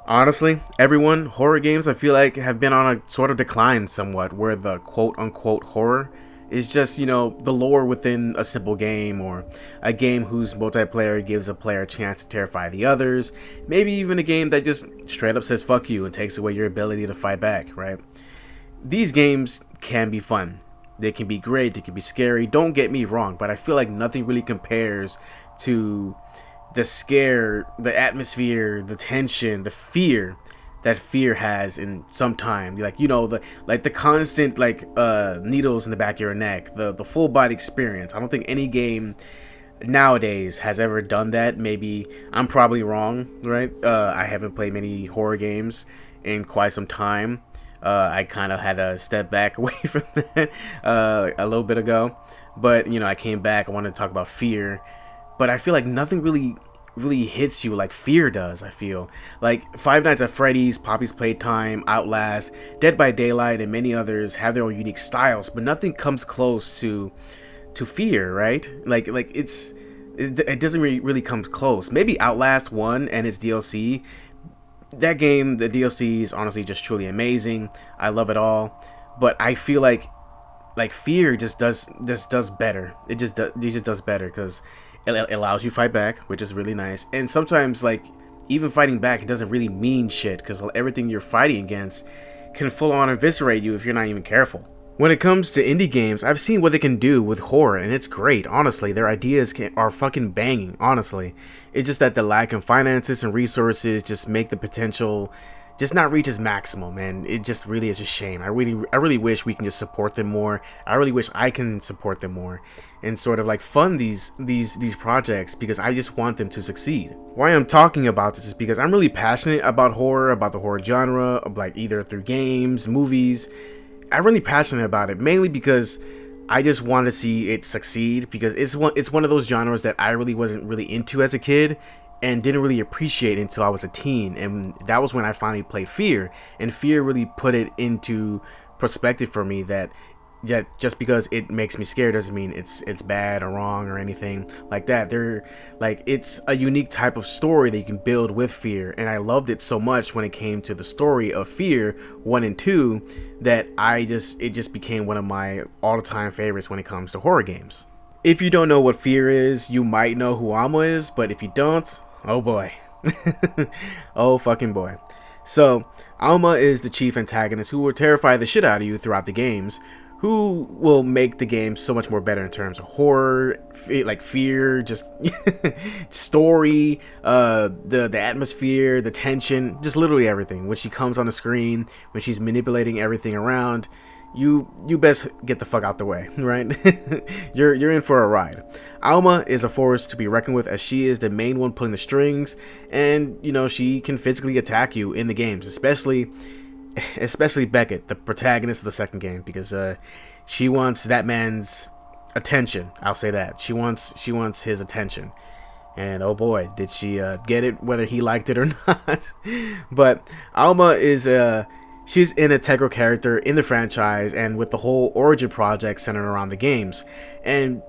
Honestly, everyone, horror games I feel like have been on a sort of decline somewhat, where the quote unquote horror is just, the lore within a simple game, or a game whose multiplayer gives a player a chance to terrify the others, maybe even a game that just straight up says fuck you and takes away your ability to fight back, right? These games can be fun. They can be great, they can be scary, don't get me wrong, but I feel like nothing really compares to the scare, the atmosphere, the tension, the fear that fear has in some time. Like, the constant needles in the back of your neck, the full body experience. I don't think any game nowadays has ever done that. Maybe I'm probably wrong, right? I haven't played many horror games in quite some time. I kind of had to step back away from that a little bit ago, but I came back. I wanted to talk about fear, but I feel like nothing really hits you like fear does. I feel like Five Nights at Freddy's, Poppy's Playtime, Outlast, Dead by Daylight, and many others have their own unique styles, but nothing comes close to fear, right? It doesn't really come close. Maybe Outlast 1 and its DLC. That game, the DLC is honestly just truly amazing. I love it all, but I feel like fear just does better. It just does better because it allows you to fight back, which is really nice. And sometimes, like, even fighting back, it doesn't really mean shit because everything you're fighting against can full on eviscerate you if you're not even careful. When it comes to indie games, I've seen what they can do with horror, and it's great. Honestly, their ideas are fucking banging. Honestly, it's just that the lack of finances and resources just make the potential just not reach its maximum, and it just really is a shame. I really wish we can just support them more. I really wish I can support them more and sort of like fund these projects because I just want them to succeed. Why I'm talking about this is because I'm really passionate about horror, about the horror genre, like either through games, movies. I'm really passionate about it, mainly because I just want to see it succeed, because it's one of those genres that I really wasn't really into as a kid and didn't really appreciate until I was a teen, and that was when I finally played Fear, and Fear really put it into perspective for me that just because it makes me scared doesn't mean it's bad or wrong or anything like that. It's a unique type of story that you can build with Fear, and I loved it so much when it came to the story of Fear 1 and 2 that it just became one of my all-time favorites when it comes to horror games. If you don't know what Fear is, you might know who Alma is, but if you don't, oh boy. Oh fucking boy. So, Alma is the chief antagonist who will terrify the shit out of you throughout the games, who will make the game so much more better in terms of horror, like fear, just story, the atmosphere, the tension, just literally everything. When she comes on the screen, when she's manipulating everything around, you best get the fuck out the way, right? You're in for a ride. Alma is a force to be reckoned with, as she is the main one pulling the strings, and she can physically attack you in the games, especially Beckett, the protagonist of the second game, because she wants that man's attention. I'll say that she wants his attention, and oh boy, did she get it, whether he liked it or not. But Alma is she's an integral character in the franchise, and with the whole origin project centered around the games. And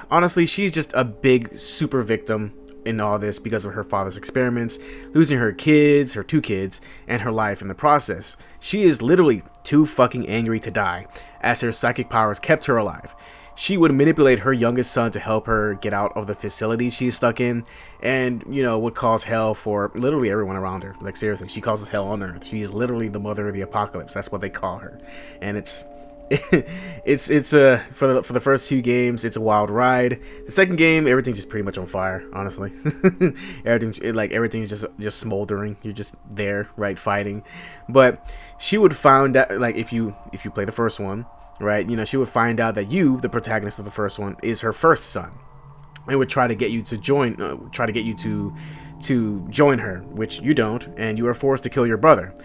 honestly, she's just a big super victim in all this because of her father's experiments, losing her two kids, and her life in the process. She is literally too fucking angry to die, as her psychic powers kept her alive. She would manipulate her youngest son to help her get out of the facility she's stuck in, and would cause hell for literally everyone around her. Like, seriously, she causes hell on earth. She's literally the mother of the apocalypse. That's what they call her. And it's for the first two games, it's a wild ride. The second game, everything's just pretty much on fire, honestly. Everything's just smoldering. You're just there, right, fighting. But she would find out, like, if you play the first one, right, she would find out that you, the protagonist of the first one, is her first son, and would try to get you to join her, which you don't, and you are forced to kill your brother.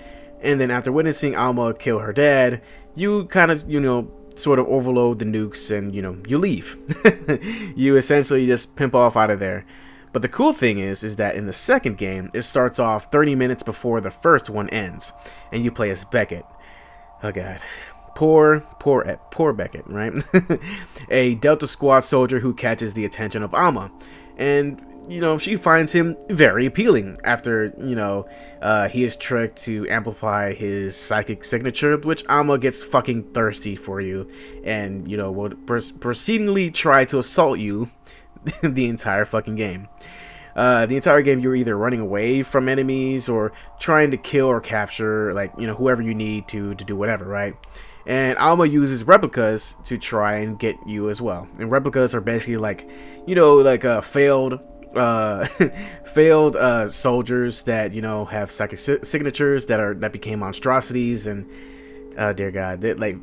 And then after witnessing Alma kill her dad, you kind of, sort of overload the nukes and, you leave. You essentially just pimp off out of there. But the cool thing is that in the second game, it starts off 30 minutes before the first one ends, and you play as Beckett. Oh god. Poor Beckett, right? A Delta Squad soldier who catches the attention of Alma. And she finds him very appealing after, he is tricked to amplify his psychic signature, which Alma gets fucking thirsty for you and, will proceedingly try to assault you the entire fucking game. The entire game, you're either running away from enemies or trying to kill or capture, like, whoever you need to do whatever, right? And Alma uses replicas to try and get you as well. And replicas are basically like, failed soldiers that, have psychic signatures that became monstrosities. And dear God, like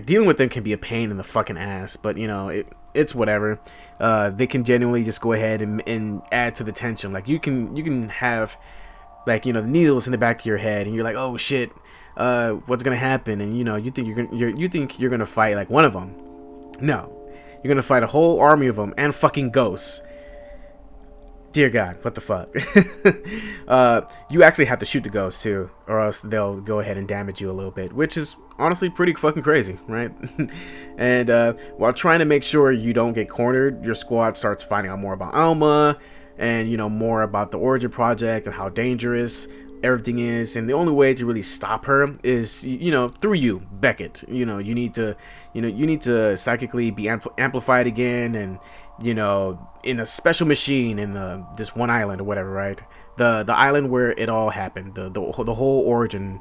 dealing with them can be a pain in the fucking ass. But it's whatever. They can genuinely just go ahead and add to the tension. Like you can have, like, the needles in the back of your head, and you're like, oh shit, what's gonna happen? And you think you're gonna fight like one of them. No, you're gonna fight a whole army of them and fucking ghosts. Dear God, what the fuck? You actually have to shoot the ghosts too, or else they'll go ahead and damage you a little bit, which is honestly pretty fucking crazy, right? And while trying to make sure you don't get cornered, your squad starts finding out more about Alma and, more about the Origin Project and how dangerous everything is. And the only way to really stop her is, through you, Beckett. You need to psychically be amplified again, and in a special machine in this one island or whatever, right? The island where it all happened, the whole Origin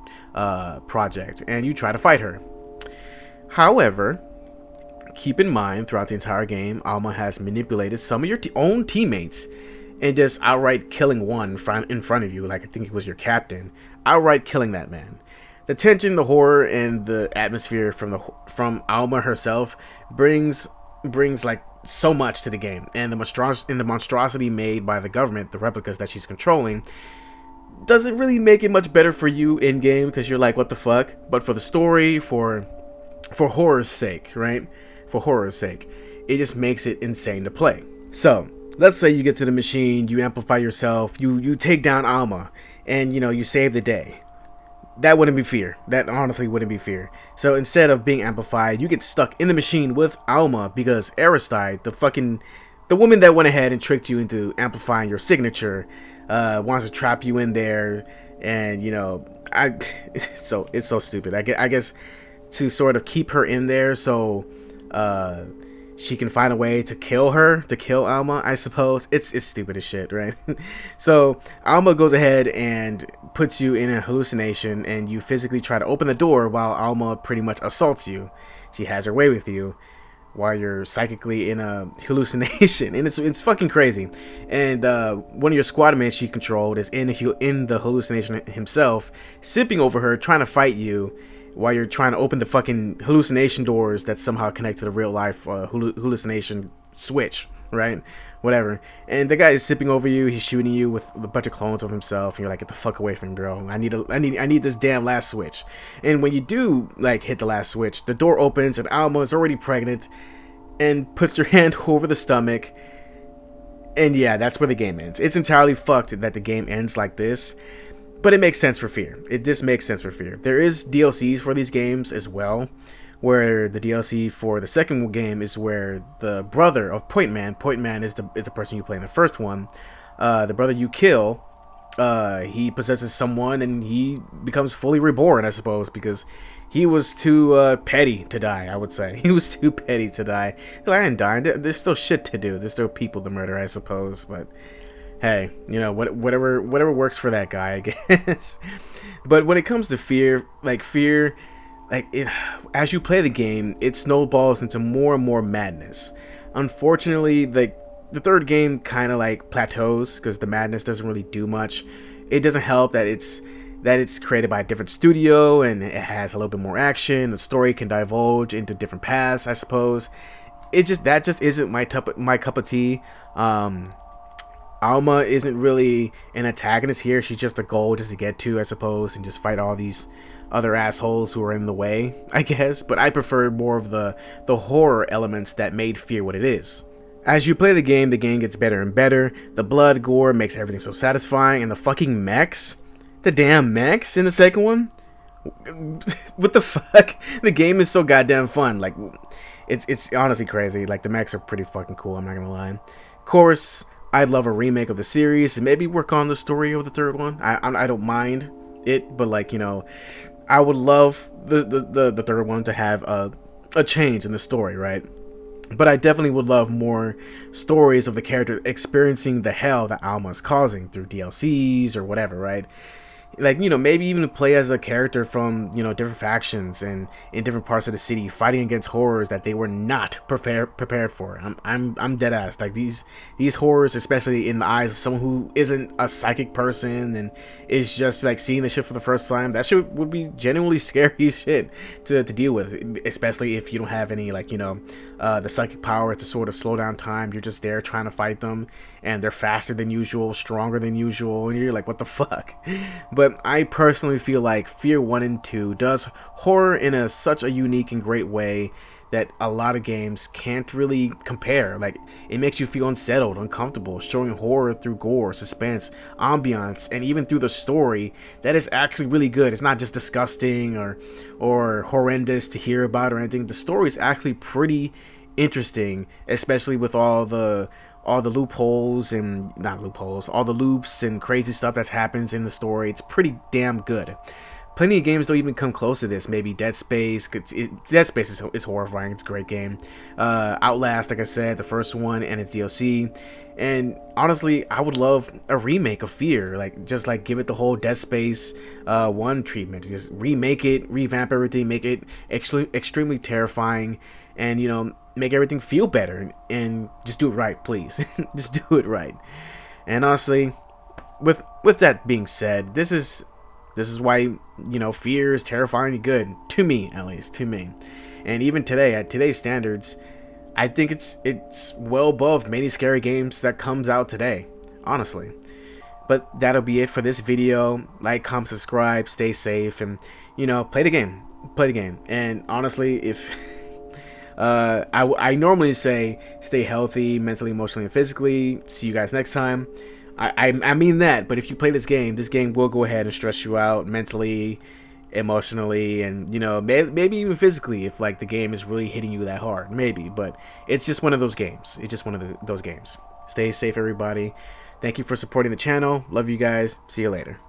project, and you try to fight her. However, keep in mind, throughout the entire game, Alma has manipulated some of your own teammates and just outright killing one in front of you, like I think it was your captain, outright killing that man. The tension, the horror, and the atmosphere from Alma herself brings like so much to the game, and the monstrosity made by the government, the replicas that she's controlling, doesn't really make it much better for you in game, because you're like, what the fuck? But for the story, for horror's sake, right? For horror's sake, it just makes it insane to play. So let's say you get to the machine, you amplify yourself, you take down Alma, and you save the day. That wouldn't be fear. That honestly wouldn't be fear. So instead of being amplified, you get stuck in the machine with Alma because Aristide, the woman that went ahead and tricked you into amplifying your signature, wants to trap you in there. And it's so stupid. I guess to sort of keep her in there so she can find a way to kill Alma, I suppose. It's stupid as shit, right? So Alma goes ahead and puts you in a hallucination, and you physically try to open the door while Alma pretty much assaults you. She has her way with you while you're psychically in a hallucination, and it's fucking crazy. And one of your squad mates she controlled is in the hallucination himself, sipping over her, trying to fight you, while you're trying to open the fucking hallucination doors that somehow connect to the real life hallucination switch, right? Whatever. And the guy is sipping over you. He's shooting you with a bunch of clones of himself. And you're like, get the fuck away from me, bro. I need this damn last switch. And when you do like hit the last switch, the door opens and Alma is already pregnant and puts your hand over the stomach. And yeah, that's where the game ends. It's entirely fucked that the game ends like this. But it makes sense for F.e.a.r. This makes sense for F.e.a.r. There is DLCs for these games as well, where the DLC for the second game is where the brother of Point Man is the person you play in the first one. The brother you kill, he possesses someone and he becomes fully reborn, I suppose, because he was too petty to die, I would say. He was too petty to die. I didn't die. There's still shit to do. There's still people to murder, I suppose, but hey, whatever works for that guy, I guess. But when it comes to F.e.a.r, as you play the game, it snowballs into more and more madness. Unfortunately, the third game kind of like plateaus because the madness doesn't really do much. It doesn't help that it's created by a different studio and it has a little bit more action. The story can divulge into different paths, I suppose. That just isn't my cup of tea. Alma isn't really an antagonist here. She's just a goal just to get to, I suppose, and just fight all these other assholes who are in the way, I guess. But I prefer more of the horror elements that made F.e.a.r what it is. As you play the game gets better and better. The blood, gore makes everything so satisfying, and the fucking mechs, the damn mechs in the second one, what the fuck? The game is so goddamn fun. Like, it's honestly crazy. Like, the mechs are pretty fucking cool, I'm not gonna lie. Of course, I'd love a remake of the series and maybe work on the story of the third one. I don't mind it, but like, you know, I would love the third one to have a change in the story, right? But I definitely would love more stories of the character experiencing the hell that Alma is causing through DLCs or whatever, right? Like, you know, maybe even play as a character from, you know, different factions and in different parts of the city fighting against horrors that they were not prepared for. I'm dead ass. Like these horrors, especially in the eyes of someone who isn't a psychic person and is just like seeing the shit for the first time, that shit would be genuinely scary as shit to deal with, especially if you don't have any, like, you know, the psychic power to sort of slow down time. You're just there trying to fight them and they're faster than usual, stronger than usual, and you're like, what the fuck? But I personally feel like Fear 1 and 2 does horror in such a unique and great way that a lot of games can't really compare. Like, it makes you feel unsettled, uncomfortable, showing horror through gore, suspense, ambiance, and even through the story that is actually really good. It's not just disgusting or horrendous to hear about or anything. The story is actually pretty interesting, especially with all the loopholes and not loopholes, all the loops and crazy stuff that happens in the story. It's pretty damn good. Plenty of games don't even come close to this. Maybe Dead Space. Dead Space is horrifying. It's a great game. Outlast, like I said, the first one and its DLC. And honestly, I would love a remake of Fear. Like, just like give it the whole Dead Space 1 treatment. Just remake it, revamp everything, make it extremely terrifying, and, you know, make everything feel better, and just do it right, please. Just do it right. And honestly, with that being said, this is why, you know, Fear is terrifyingly good, to me at least, to me. And even today, at today's standards, I think it's well above many scary games that comes out today, honestly. But that'll be it for this video. Like, comment, subscribe, stay safe, and, you know, play the game. And honestly, if I normally say stay healthy mentally, emotionally, and physically. See you guys next time. I mean that, but if you play this game will go ahead and stress you out mentally, emotionally, and, you know, maybe even physically if, like, the game is really hitting you that hard, maybe. But it's just one of those games. It's just one of those games. Stay safe, everybody. Thank you for supporting the channel. Love you guys. See you later.